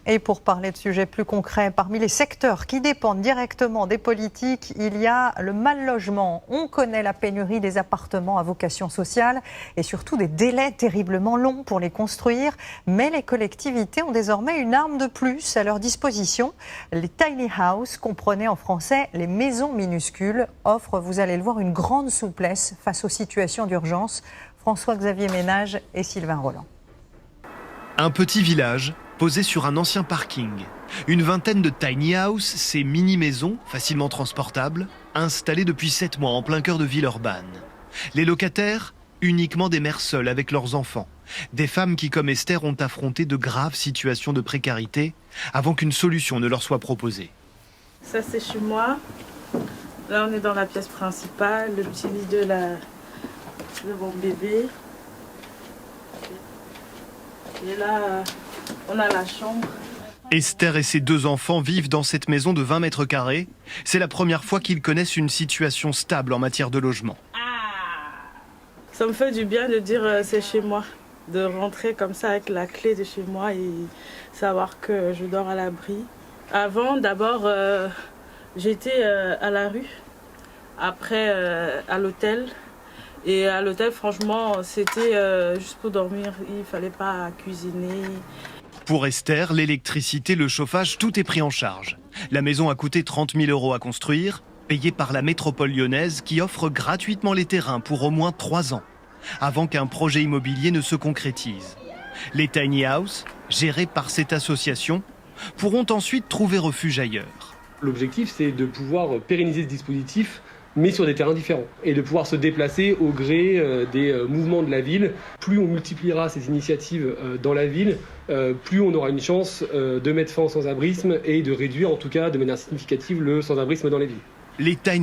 Et pour parler de sujets plus concrets, parmi les secteurs qui dépendent directement des politiques, il y a le mal-logement. On connaît la pénurie des appartements à vocation sociale et surtout des délais terriblement longs pour les construire. Mais les collectivités ont désormais une arme de plus à leur disposition. Les tiny houses, comprenez en français les maisons minuscules, offrent, vous allez le voir, une grande souplesse face aux situations d'urgence. François-Xavier Ménage et Sylvain Roland. Un petit village posé sur un ancien parking. Une vingtaine de tiny house, ces mini-maisons facilement transportables, installées depuis 7 mois en plein cœur de Villeurbanne. Les locataires, uniquement des mères seules avec leurs enfants. Des femmes qui, comme Esther, ont affronté de graves situations de précarité avant qu'une solution ne leur soit proposée. Ça, c'est chez moi. Là, on est dans la pièce principale, le petit lit de mon bébé. Et là, on a la chambre. Esther et ses 2 enfants vivent dans cette maison de 20 mètres carrés. C'est la première fois qu'ils connaissent une situation stable en matière de logement. Ça me fait du bien de dire c'est chez moi. De rentrer comme ça avec la clé de chez moi et savoir que je dors à l'abri. Avant, d'abord, j'étais à la rue. Après, à l'hôtel. Et à l'hôtel, franchement, c'était juste pour dormir. Il ne fallait pas cuisiner. Pour Esther, l'électricité, le chauffage, tout est pris en charge. La maison a coûté 30 000 € à construire, payée par la métropole lyonnaise qui offre gratuitement les terrains pour au moins 3 ans, avant qu'un projet immobilier ne se concrétise. Les tiny houses, gérés par cette association, pourront ensuite trouver refuge ailleurs. L'objectif, c'est de pouvoir pérenniser ce dispositif, mais sur des terrains différents, et de pouvoir se déplacer au gré des mouvements de la ville. Plus on multipliera ces initiatives dans la ville, plus on aura une chance de mettre fin au sans-abrisme et de réduire en tout cas de manière significative le sans-abrisme dans les villes. Les tiny